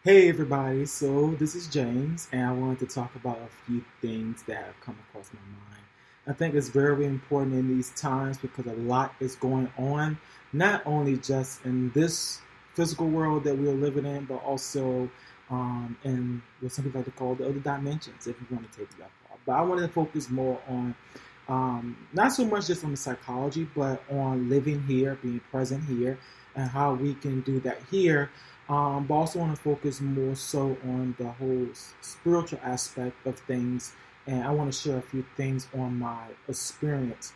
Hey everybody, so this is James, and I wanted to talk about a few things that have come across my mind. I think it's very important in these times because a lot is going on, not only just in this physical world that we're living in, but also in what some people like to call the other dimensions, if you want to take it that far. But I wanted to focus more on not so much just on the psychology, but on living here, being present here, and how we can do that here, but also want to focus more so on the whole spiritual aspect of things. And I want to share a few things on my experience.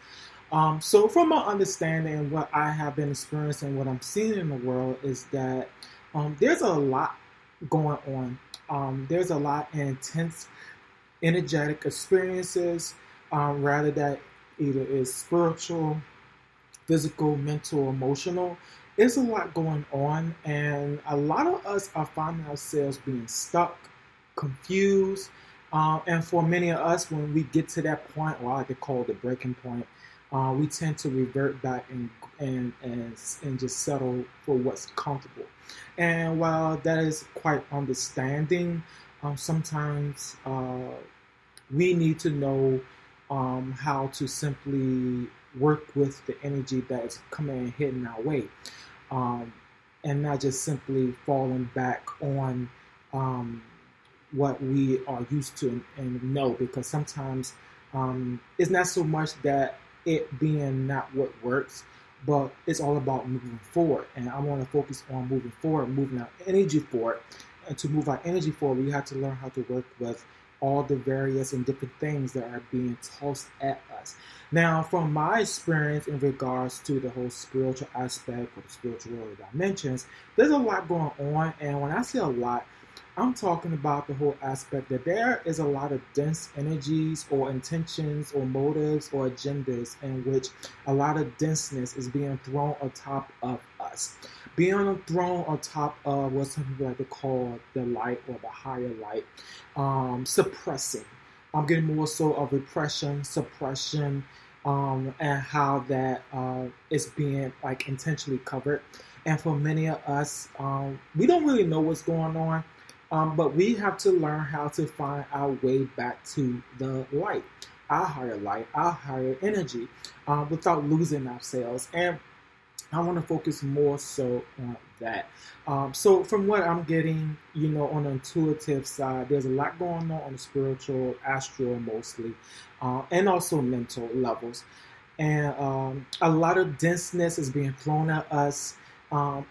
So, from my understanding, what I have been experiencing, what I'm seeing in the world is that there's a lot going on. There's a lot of intense, energetic experiences, rather that either is spiritual, physical, mental, emotional. There's a lot going on, and a lot of us are finding ourselves being stuck, confused, and for many of us, when we get to that point, or I like to call it the breaking point, we tend to revert back and just settle for what's comfortable. And while that is quite understanding, sometimes we need to know how to simply work with the energy that is coming and hitting our way, um, and not just simply falling back on what we are used to and know. Because sometimes it's not so much that it being not what works, but it's all about moving forward. And I want to focus on moving forward, moving our energy forward. And to move our energy forward, we have to learn how to work with all the various and different things that are being tossed at us. Now, from my experience in regards to the whole spiritual aspect or the spiritual world dimensions, there's a lot going on. And when I say a lot, I'm talking about the whole aspect that there is a lot of dense energies or intentions or motives or agendas in which a lot of denseness is being thrown on top of us. Being thrown on top of what some people like to call the light or the higher light, suppressing. I'm getting more so of repression, suppression, and how that is being like intentionally covered. And for many of us, we don't really know what's going on, but we have to learn how to find our way back to the light, our higher energy, without losing ourselves. And I want to focus more so on that. So, from what I'm getting, on the intuitive side, there's a lot going on the spiritual, astral mostly, and also mental levels. And a lot of denseness is being thrown at us.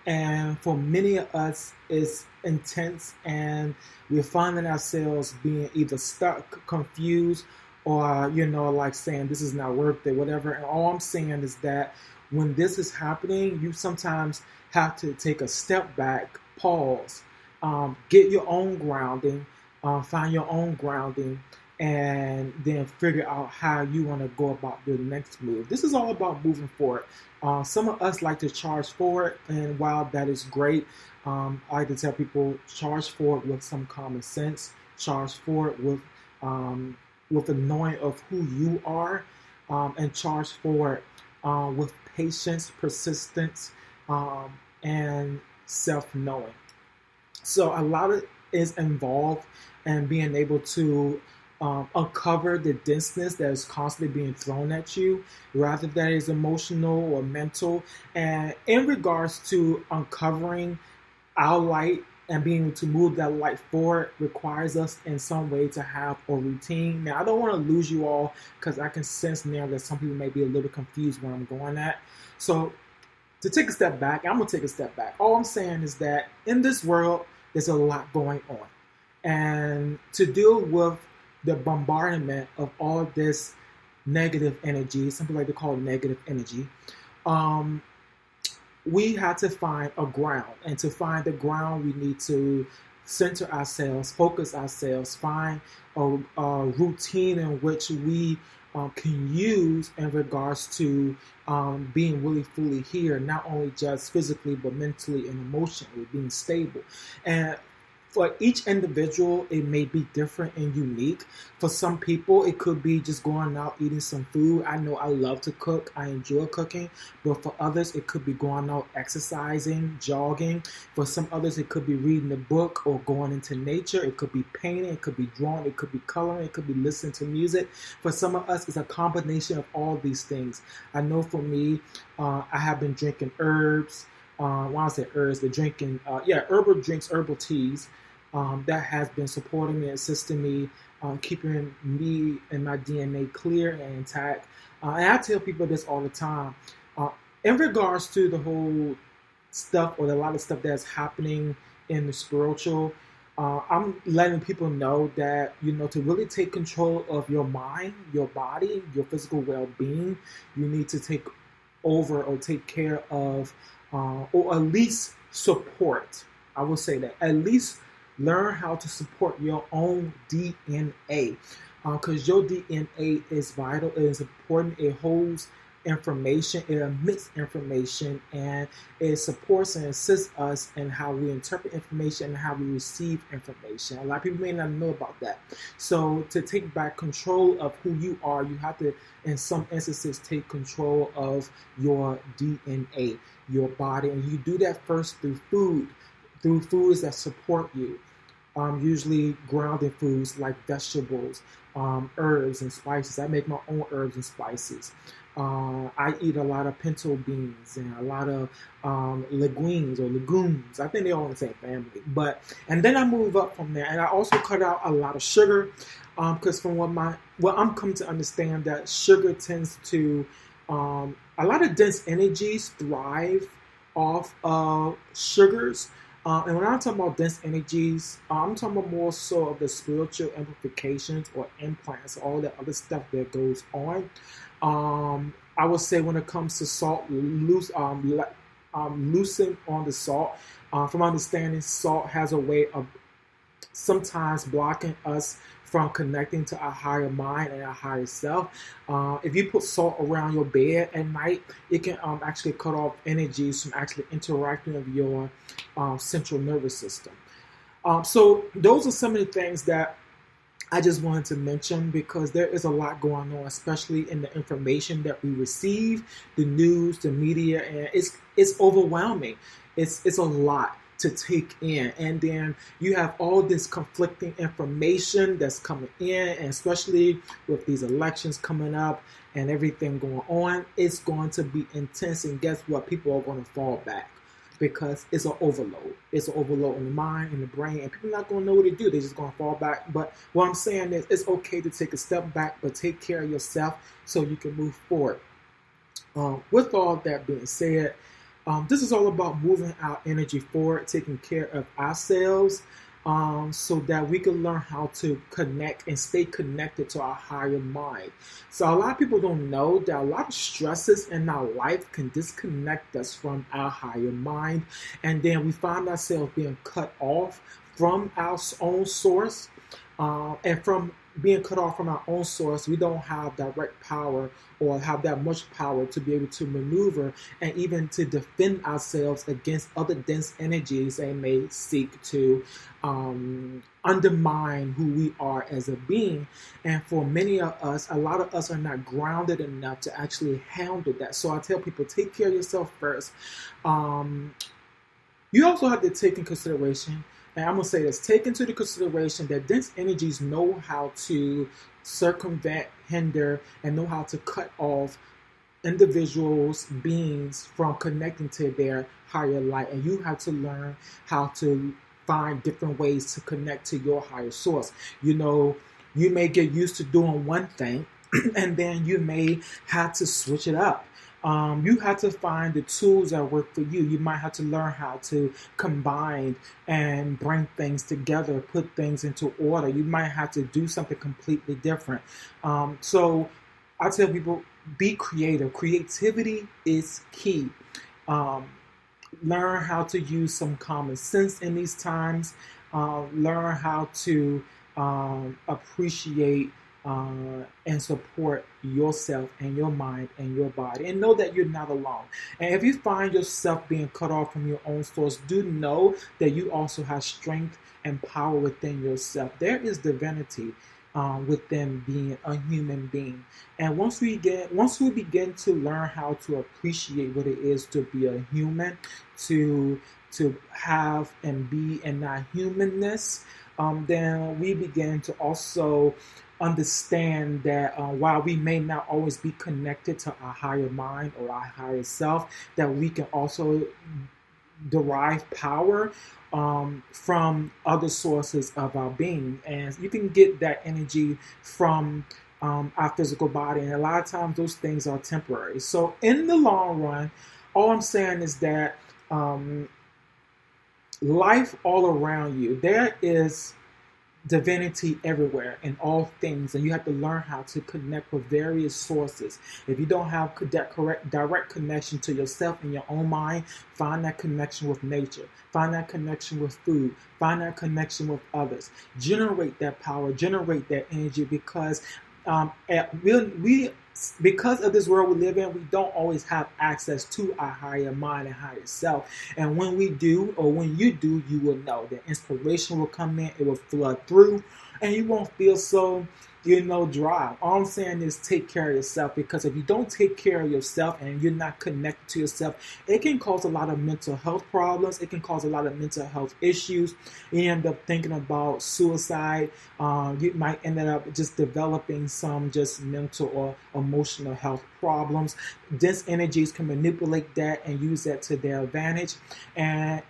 And for many of us, it's intense, and we're finding ourselves being either stuck, confused, or, like saying this is not worth it, whatever. And all I'm saying is that when this is happening, you sometimes have to take a step back, pause, get your own grounding, find your own grounding, and then figure out how you want to go about your next move. This is all about moving forward. Some of us like to charge forward, and while that is great, I like to tell people charge forward with some common sense, charge forward with the knowing of who you are, and charge forward with patience, persistence, and self-knowing. So a lot of is involved in being able to uncover the denseness that is constantly being thrown at you, rather that is emotional or mental. And in regards to uncovering our light and being able to move that light forward requires us in some way to have a routine. Now, I don't want to lose you all because I can sense now that some people may be a little confused where I'm going at. So to take a step back, I'm going to take a step back. All I'm saying is that in this world, there's a lot going on. And to deal with the bombardment of all this negative energy, some people like to call it negative energy, we had to find a ground. And to find the ground, we need to center ourselves, focus ourselves, find a routine in which we can use in regards to being really fully here, not only just physically, but mentally and emotionally, being stable. And for each individual, it may be different and unique. For some people, it could be just going out eating some food. I know I love to cook, I enjoy cooking, but for others, it could be going out exercising, jogging. For some others, it could be reading a book or going into nature. It could be painting, it could be drawing, it could be coloring, it could be listening to music. For some of us, it's a combination of all these things. I know for me, I have been drinking herbs. When I say herbs, but drinking, herbal drinks, herbal teas. That has been supporting me, assisting me, keeping me and my DNA clear and intact. And I tell people this all the time. In regards to the whole stuff or a lot of stuff that's happening in the spiritual, I'm letting people know that, to really take control of your mind, your body, your physical well-being, you need to take over or take care of, or at least support. I will say that. At least learn how to support your own DNA, because your DNA is vital, it is important, it holds information, it emits information, and it supports and assists us in how we interpret information and how we receive information. A lot of people may not know about that. So to take back control of who you are, you have to, in some instances, take control of your DNA, your body, and you do that first through foods that support you. Usually grounded foods like vegetables, herbs and spices. I make my own herbs and spices. I eat a lot of pinto beans and a lot of legumes. I think they're all in the same family. And then I move up from there, and I also cut out a lot of sugar, because from what I'm come to understand, that sugar tends to a lot of dense energies thrive off of sugars. And when I'm talking about dense energies, I'm talking about more so of the spiritual amplifications or implants, all that other stuff that goes on. I would say when it comes to salt, loosen on the salt. From my understanding, salt has a way of sometimes blocking us from connecting to our higher mind and our higher self. If you put salt around your bed at night, it can actually cut off energies from actually interacting with your central nervous system. So those are some of the things that I just wanted to mention, because there is a lot going on, especially in the information that we receive, the news, the media, and it's overwhelming. It's a lot to take in, and then you have all this conflicting information that's coming in, and especially with these elections coming up and everything going on, it's going to be intense. And guess what? People are going to fall back, because it's an overload. It's an overload in the mind, in the brain, and people are not going to know what to do. They're just going to fall back. But what I'm saying is, it's okay to take a step back, but take care of yourself so you can move forward. With all that being said, this is all about moving our energy forward, taking care of ourselves, so that we can learn how to connect and stay connected to our higher mind. So a lot of people don't know that a lot of stresses in our life can disconnect us from our higher mind, and then we find ourselves being cut off from our own source, and from being cut off from our own source, we don't have direct power or have that much power to be able to maneuver and even to defend ourselves against other dense energies that may seek to undermine who we are as a being. And for many of us, a lot of us are not grounded enough to actually handle that. So I tell people, take care of yourself first. You also have to take in consideration, and I'm going to say this, take into the consideration that dense energies know how to circumvent, hinder, and know how to cut off individuals, beings from connecting to their higher light. And you have to learn how to find different ways to connect to your higher source. You may get used to doing one thing, and then you may have to switch it up. You have to find the tools that work for you. You might have to learn how to combine and bring things together, put things into order. You might have to do something completely different. So I tell people, be creative. Creativity is key. Learn how to use some common sense in these times. Learn how to appreciate and support yourself and your mind and your body, and know that you're not alone. And if you find yourself being cut off from your own source, do know that you also have strength and power within yourself. There is divinity within being a human being. And once we begin to learn how to appreciate what it is to be a human, to have and be in that humanness, then we begin to also understand that while we may not always be connected to our higher mind or our higher self, that we can also derive power from other sources of our being. And you can get that energy from our physical body. And a lot of times those things are temporary. So in the long run, all I'm saying is that life all around you, there is divinity everywhere in all things, and you have to learn how to connect with various sources. If you don't have that direct connection to yourself and your own mind, find that connection with nature, find that connection with food, find that connection with others. Generate that power, generate that energy, because because of this world we live in, we don't always have access to our higher mind and higher self. And when we do, or when you do, you will know that inspiration will come in, it will flood through, and you won't feel so, dry. All I'm saying is take care of yourself, because if you don't take care of yourself and you're not connected to yourself, it can cause a lot of mental health problems. It can cause a lot of mental health issues. You end up thinking about suicide. You might end up just developing some just mental or emotional health problems. Dense energies can manipulate that and use that to their advantage. And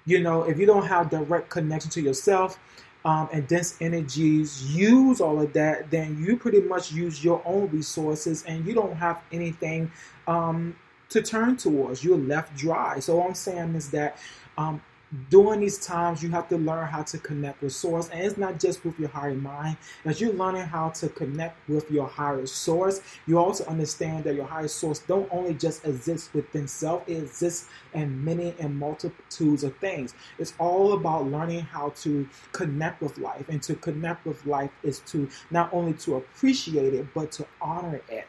if you don't have direct connection to yourself, and dense energies use all of that, then you pretty much use your own resources and you don't have anything to turn towards. You're left dry. So all I'm saying is that during these times, you have to learn how to connect with source. And it's not just with your higher mind. As you're learning how to connect with your higher source, you also understand that your higher source don't only just exist within self, it exists in many and multitudes of things. It's all about learning how to connect with life. And to connect with life is to not only to appreciate it, but to honor it.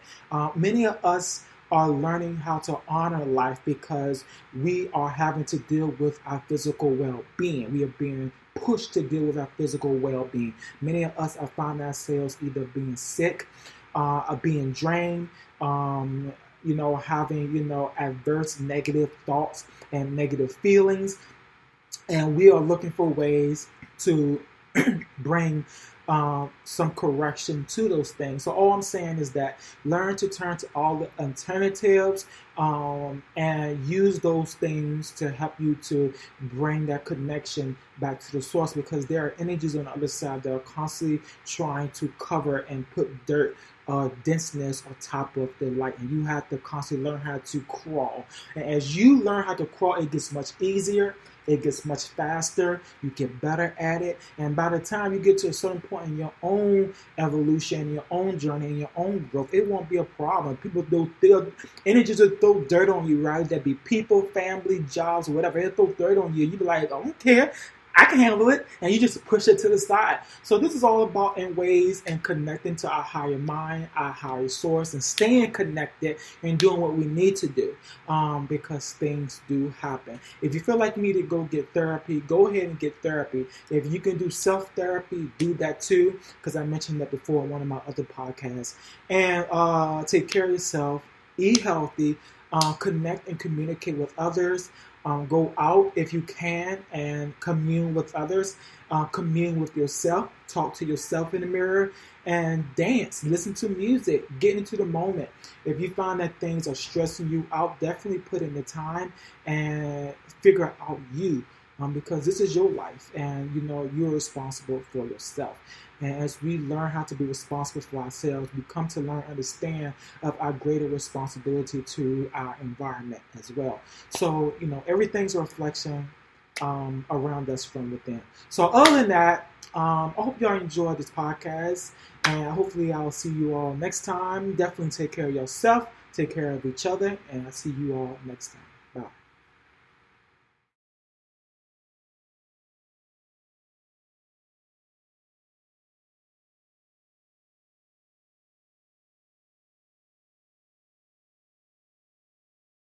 Many of us are learning how to honor life because we are having to deal with our physical well-being. We are being pushed to deal with our physical well-being. Many of us are finding ourselves either being sick, or being drained, having, adverse negative thoughts and negative feelings. And we are looking for ways to bring some correction to those things. So all I'm saying is that learn to turn to all the alternatives and use those things to help you to bring that connection back to the source, because there are energies on the other side that are constantly trying to cover and put dirt, denseness on top of the light, and you have to constantly learn how to crawl. And as you learn how to crawl, it gets much easier. It gets much faster. You get better at it. And by the time you get to a certain point in your own evolution, your own journey, and your own growth, it won't be a problem. People throw energies will throw dirt on you, right? That be people, family, jobs, or whatever. They'll throw dirt on you. You be like, I don't care. I can handle it, and you just push it to the side. So this is all about in ways and connecting to our higher mind, our higher source, and staying connected and doing what we need to do, because things do happen. If you feel like you need to go get therapy, go ahead and get therapy. If you can do self-therapy, do that too, because I mentioned that before in one of my other podcasts. And take care of yourself, eat healthy, connect and communicate with others. Go out if you can and commune with others, commune with yourself, talk to yourself in the mirror, and dance, listen to music, get into the moment. If you find that things are stressing you out, definitely put in the time and figure out you, because this is your life and you're responsible for yourself. And as we learn how to be responsible for ourselves, we come to learn, understand of our greater responsibility to our environment as well. So, everything's a reflection around us from within. So other than that, I hope y'all enjoyed this podcast, and hopefully I'll see you all next time. Definitely take care of yourself, take care of each other, and I'll see you all next time.